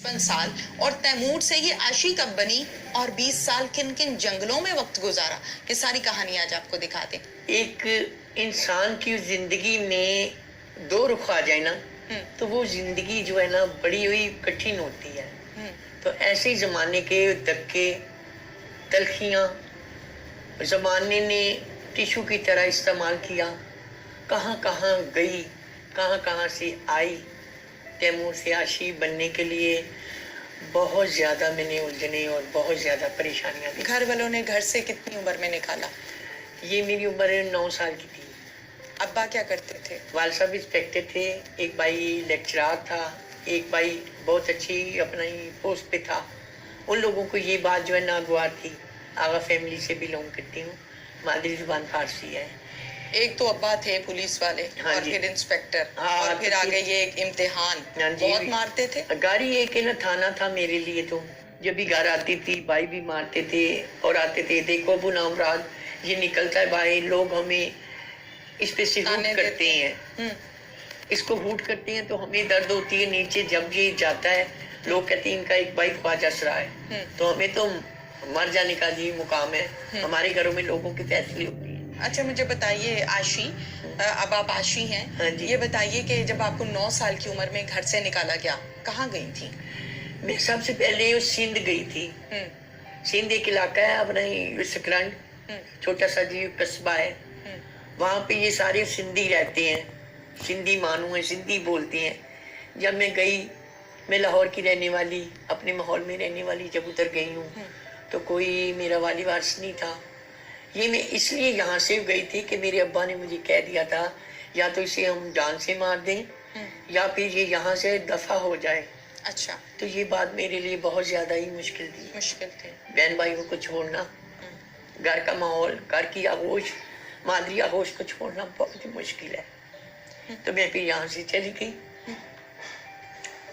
55 साल और तैमूर से ये आशी कब बनी और 20 साल किन किन जंगलों में वक्त गुजारा, ये सारी कहानी आज आपको दिखाते हैं। एक इंसान की जिंदगी में दो रुख आ जाए ना तो वो जिंदगी जो है ना बड़ी हुई कठिन होती है। तो ऐसे ही जमाने के धक्के तलखियां जमाने ने टिश्यू की तरह इस्तेमाल किया, कहाँ कहाँ गई, कहाँ कहाँ से आई। तैमूर से आशी बनने के लिए बहुत ज्यादा मैंने उलझने और बहुत ज्यादा परेशानियां दी। घर वालों ने घर से कितनी उम्र में निकाला? ये मेरी उम्र 9 साल की थी। अब्बा क्या करते थे? वाल साहब इंस्पेक्टर थे, एक भाई लेक्चरर था, एक भाई बहुत अच्छी अपना ही पोस्ट पे था। उन लोगों को ये बात जो है नागवार थी। आगा फैमिली से बिलोंग करती हूँ, मादरी जुबान फारसी है। एक तो अब्बा थे पुलिस वाले, हाँ और जी। फिर इंस्पेक्टर, हाँ, और फिर तो आगे ये एक इम्तिहान। हाँ जी। बहुत मारते थे? गाड़ी एक ना थाना था मेरे लिए। तो जब भी घर आती थी भाई भी मारते थे और आते थे, देखो अबू नामराज ये निकलता है भाई, लोग हमें इस पे से हूट करते हैं, इसको हूट करते हैं तो हमें दर्द होती है नीचे। जब ये जाता है लोग कहते हैं इनका एक भाई ख्वाजा सरा है, तो हमें तो मर जाने का जी मुकाम है। हमारे घरों में लोगों की फैसले होती है। अच्छा, मुझे बताइए आशी, अब आप आशी हैं। हाँ जी। ये बताइए कि जब आपको 9 साल की उम्र में घर से निकाला गया, कहाँ गई थी? मैं सबसे पहले सिंध गई थी। सिंध एक इलाका है अपना ही सकरंड, छोटा सा जी कस्बा है। वहाँ पे ये सारे सिंधी रहते हैं, सिंधी मानू है, सिंधी बोलते हैं। जब मैं गई, मैं लाहौर की रहने वाली, अपने माहौल में रहने वाली, जब उधर गई हूँ तो कोई मेरा वाली वारिस नहीं था। ये मैं इसलिए यहाँ से गई थी कि मेरे अब्बा ने मुझे कह दिया था या तो इसे हम जान से मार दें या फिर ये यहाँ से दफा हो जाए। अच्छा, तो ये बात मेरे लिए बहुत ज्यादा ही मुश्किल थी। मुश्किल थी। बहन भाइयों को छोड़ना, घर का माहौल, घर की आगोश, मादरी आगोश को छोड़ना बहुत ही मुश्किल है। तो मैं फिर यहाँ से चली गई।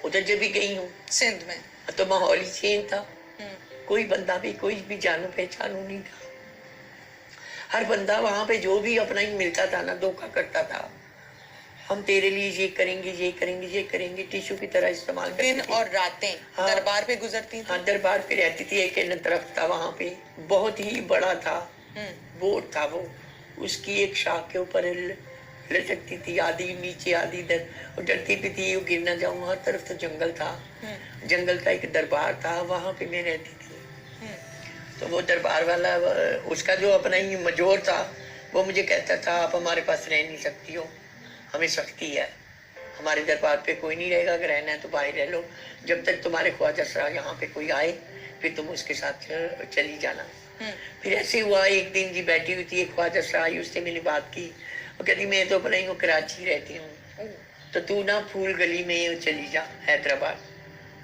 उधर जब भी गई हूँ सिंध में, तो माहौल ही चेंज था। कोई बंदा भी, कोई भी जानू पहचानू नहीं था। हर बंदा वहां पे जो भी अपना ही मिलता था ना धोखा करता था। हम तेरे लिए ये करेंगे, ये करेंगे, ये करेंगे, टिश्यू की तरह इस्तेमाल करते दिन थे। और रातें हाँ। दरबार पे गुजरती थी। हाँ, दरबार पे रहती थी। एक दरख्त था वहां पे, बहुत ही बड़ा था, बोर्ड था वो, उसकी एक शाख के ऊपर लटकती थी, आधी नीचे आधी इधर, और डरती भी थी वो गिर ना जाऊं। हर तरफ तो जंगल था। जंगल का एक दरबार था, वहां पे मैं रहती थी। तो वो दरबार वाला, उसका जो अपना ही मजोर था, वो मुझे कहता था आप हमारे पास रह नहीं सकती हो, हमें सख्ती है, हमारे दरबार पे कोई नहीं रहेगा, अगर रहना है तो बाहर रह लो, जब तक तुम्हारे ख्वाजा सरा यहाँ पे कोई आए फिर तुम उसके साथ चली जाना। फिर ऐसे हुआ, एक दिन जी बैठी हुई थी, एक ख्वाजा सरा आई, उससे मैंने बात की। वो कहती मैं तो अपना ही कराची रहती हूँ, तो तू ना फूल गली में चली जा हैदराबाद,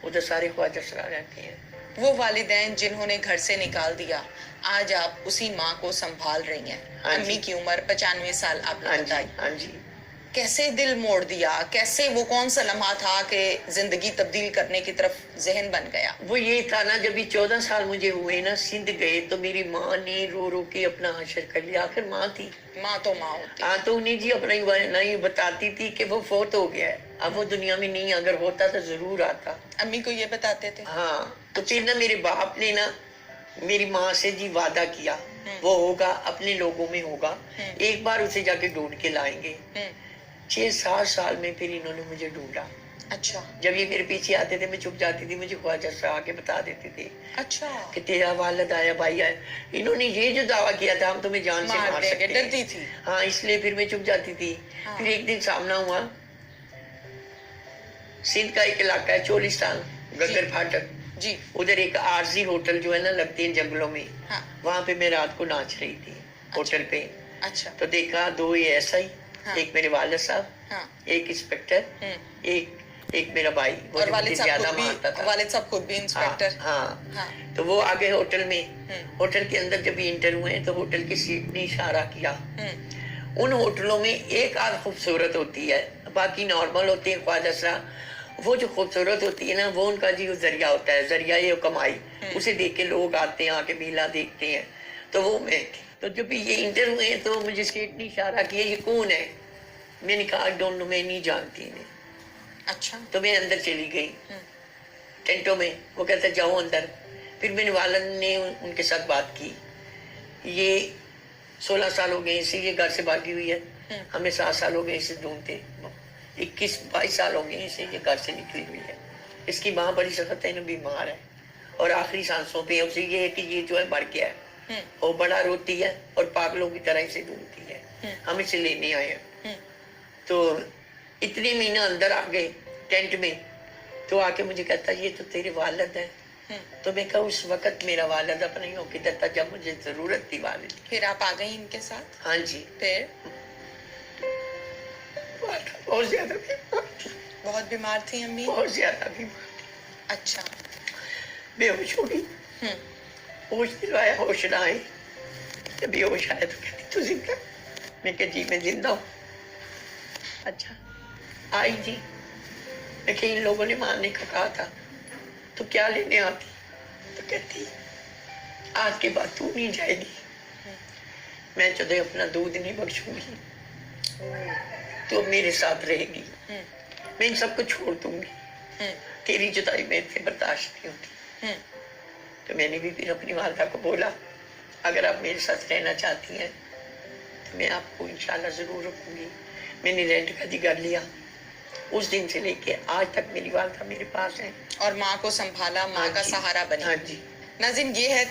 उधर सारे ख्वाजा सरा रहते हैं। वो वालिदैन जिन्होंने घर से निकाल दिया, आज आप उसी माँ को संभाल रही हैं। हाँ अम्मी जी। की उम्र 95 साल आपने हाँ जी, बताई। हाँ जी। कैसे दिल मोड़ दिया, कैसे वो कौन सा लम्हा था कि जिंदगी तब्दील करने की तरफ जहन बन गया? वो ये था ना, जब भी 14 साल मुझे हुए ना, सिंध गए तो मेरी माँ ने रो रो के अपना हशर कर लिया। आखिर माँ थी, माँ तो माँ होती। हाँ, तो उन्हें जी अपना ही नहीं बताती थी कि वो फौत हो गया है, अब वो दुनिया में नहीं, अगर होता तो जरूर आता। अम्मी को ये बताते थे? हाँ, तो फिर ना मेरे बाप ने ना मेरी माँ से जी वादा किया, वो होगा, अपने लोगों में होगा, एक बार उसे जाके ढूंढ के लाएंगे। 6-7 साल में फिर इन्होंने मुझे ढूंढा। अच्छा, जब ये मेरे पीछे आते थे मैं छुप जाती थी, मुझे ख्वाजा सरा आके बता देते थे अच्छा, कि तेरा वालिद आया, भाई आया। इन्होंने ये जो दावा किया था हम तुम्हें जान से मार सकते हैं, डरती थी। हाँ, इसलिए फिर मैं छुप जाती थी। हाँ। फिर एक दिन सामना हुआ, सिंध का एक इलाका है चोलिस्तान, गगर फाटक जी, उधर एक आरजी होटल जो है ना लगती है जंगलों में, हाँ। वहां पे मैं रात को नाच रही थी होटल पे। अच्छा, तो देखा 2 एएसआई, हाँ। एक मेरे वालिद साहब, हाँ। एक इंस्पेक्टर, एक मेरा भाई, वो और जो वालिद मुझे साहब ज्यादा खुद मारता भी, था। वालिद साहब खुद भी इंस्पेक्टर। हाँ, हाँ। तो वो आगे होटल में, होटल के अंदर जब इंटर हुए तो होटल की सीट ने इशारा किया। उन होटलों में एक आध खूबसूरत होती है, बाकी नॉर्मल होती है ख्वाजा सरा। वो जो खूबसूरत होती है ना, वो उनका जी जरिया होता है, जरिया ये कमाई, उसे देख के लोग आते हैं, आके मेला देखते हैं। तो वो मैं थी। तो जब ये इंटर हुए तो मुझे सेठ ने इशारा किया, ये कौन है? मैंने कहा डोंट नो, मैं नहीं जानती इन्हें। अच्छा, तो मैं अंदर चली गई। टेंटों में, वो कहता जाओ अंदर। फिर मेरे वालिद ने उनके साथ बात की, ये 16 साल हो गए इसे ये घर से भागी हुई है, हमें 7 साल हो गए इसे ढूंढते, 21-22 साल हो गए इसे ये घर से निकली हुई है, इसकी माँ बड़ी सख्त है, बीमार है और आखिरी सांसों पे उसे ये है कि ये जो है मर गया है, और बड़ा रोती है और पागलों की तरह इसे ढूंढती है, हम इसे लेने आए हैं। तो इतने महीने अंदर आ गए टेंट में, तो आके मुझे कहता ये तो तेरे वालिद है। तो मैं कहा उस वक्त मेरा वालिद अब नहीं हो किधर था जब मुझे जरूरत थी वालिद। फिर आप आ गई इनके साथ? हाँ जी। फिर बहुत ज्यादा बीमार, बहुत बीमार थी अम्मी? बहुत ज्यादा बीमार। अच्छा। बेहोश हो गई, होश दिलवाया, होश ना आए, जब बेहोश आया तो कहती तू जिंदा? मैं कहा जी मैं जिंदा हूँ। अच्छा आई जी, मैं कहा इन लोगों ने मारने का कहा था तो क्या लेने आती? तो कहती आज के बाद तू नहीं जाएगी, मैं तुझे अपना दूध नहीं बख्शूंगी, तो मेरे साथ रहेगी, मैं इन सबको छोड़ दूंगी, तेरी जुदाई मेरे से बर्दाश्त नहीं होती। तो मैंने भी फिर अपनी वालदा को बोला अगर आप मेरे साथ रहना चाहती हैं तो मैं आपको इंशाल्लाह जरूर रखूंगी। मैंने रेंट का जिगर लिया, उस दिन से लेके आज तक मेरी वालदा मेरे पास है और माँ को संभाला, माँ का सहारा बनी। हाँ जी। नाज़रीन, ये है